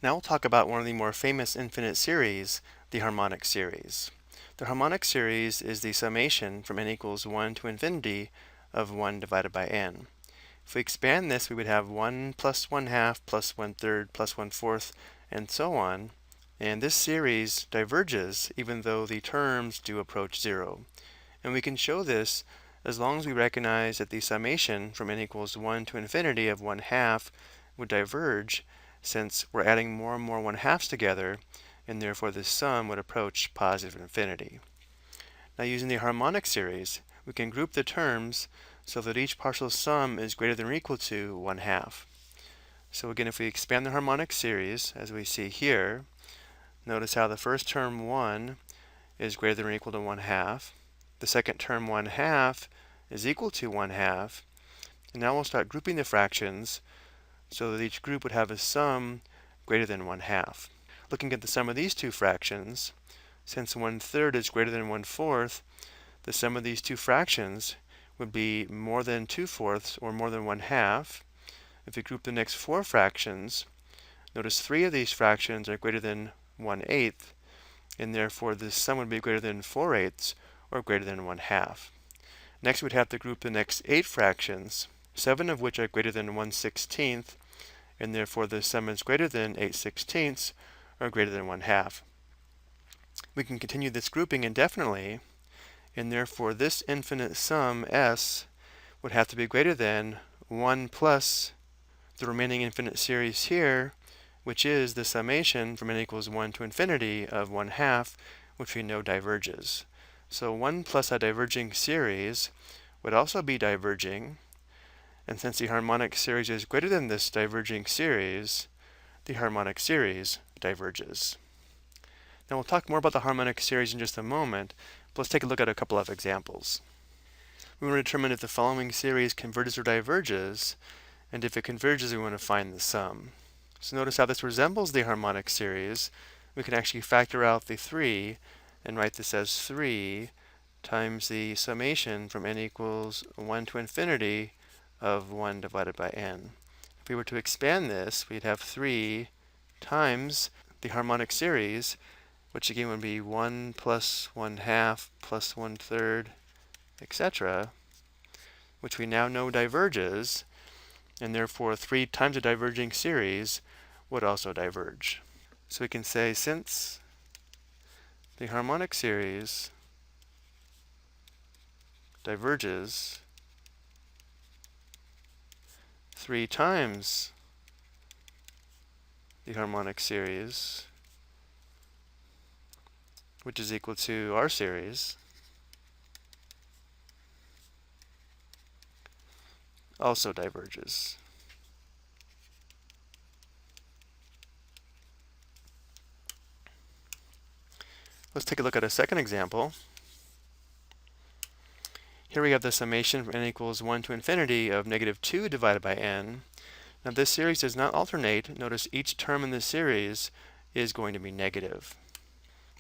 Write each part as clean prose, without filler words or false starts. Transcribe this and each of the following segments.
Now we'll talk about one of the more famous infinite series, the harmonic series. The harmonic series is the summation from n equals 1 to infinity of 1 divided by n. If we expand this, we would have 1 plus 1 half plus 1 third plus 1 fourth and so on. And this series diverges even though the terms do approach 0. And we can show this as long as we recognize that the summation from n equals 1 to infinity of 1 half would diverge, since we're adding more and more 1 halves together, and therefore this sum would approach positive infinity. Now using the harmonic series, we can group the terms so that each partial sum is greater than or equal to 1 half. So again, if we expand the harmonic series, as we see here, notice how the first term 1 is greater than or equal to 1 half. The second term 1 half is equal to 1 half. And now we'll start grouping the fractions so that each group would have a sum greater than 1 half. Looking at the sum of these two fractions, since 1 third is greater than 1 fourth, the sum of these two fractions would be more than 2 fourths or more than 1 half. If we group the next four fractions, notice 3 of these fractions are greater than 1/8, and therefore this sum would be greater than 4/8 or greater than 1 half. Next we'd have to group the next 8 fractions, 7 of which are greater than 1/16, and therefore the sum is greater than 8/16 or greater than 1 half. We can continue this grouping indefinitely, and therefore this infinite sum S would have to be greater than 1 plus the remaining infinite series here, which is the summation from n equals 1 to infinity of 1 half, which we know diverges. So 1 plus a diverging series would also be diverging, and since the harmonic series is greater than this diverging series, the harmonic series diverges. Now we'll talk more about the harmonic series in just a moment, but let's take a look at a couple of examples. We want to determine if the following series converges or diverges, and if it converges, we want to find the sum. So notice how this resembles the harmonic series. We can actually factor out the 3 and write this as 3 times the summation from n equals 1 to infinity of 1 divided by n. If we were to expand this, we'd have 3 times the harmonic series, which again would be 1 plus 1 half plus 1 third, etc., which we now know diverges, and therefore 3 times a diverging series would also diverge. So we can say since the harmonic series diverges 3 times the harmonic series, which is equal to our series, also diverges. Let's take a look at a second example. Here we have the summation from n equals 1 to infinity of negative 2 divided by n. Now this series does not alternate. Notice each term in this series is going to be negative.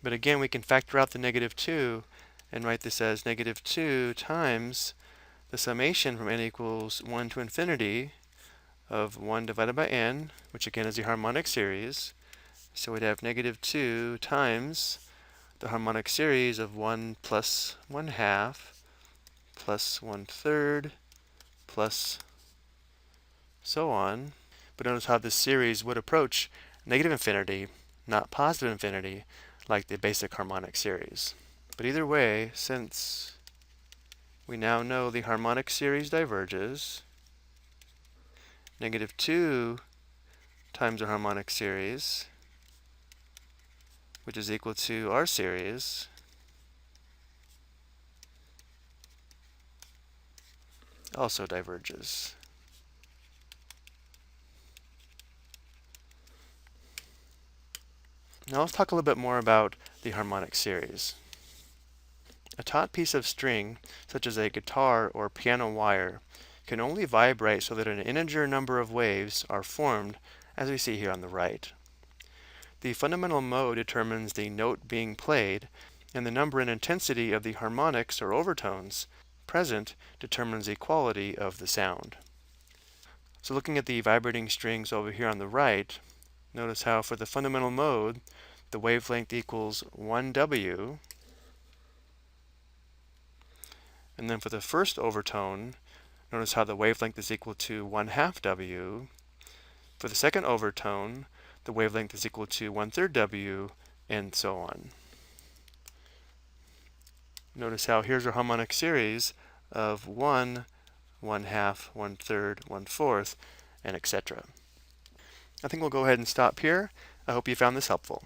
But again, we can factor out the negative 2 and write this as negative 2 times the summation from n equals 1 to infinity of 1 divided by n, which again is the harmonic series. So we'd have negative 2 times the harmonic series of 1 plus 1 half plus 1 third plus so on. But notice how this series would approach negative infinity, not positive infinity, like the basic harmonic series. But either way, since we now know the harmonic series diverges, negative 2 times the harmonic series, which is equal to our series, also diverges. Now let's talk a little bit more about the harmonic series. A taut piece of string, such as a guitar or piano wire, can only vibrate so that an integer number of waves are formed, as we see here on the right. The fundamental mode determines the note being played, and the number and intensity of the harmonics or overtones present determines the quality of the sound. So looking at the vibrating strings over here on the right, Notice how for the fundamental mode, the wavelength equals 1W, and then for the first overtone, notice how the wavelength is equal to 1/2 W. For the second overtone, the wavelength is equal to 1/3 W, and so on. Notice how here's our harmonic series of 1, 1/2, 1/3, 1/4, and etc. I think we'll go ahead and stop here. I hope you found this helpful.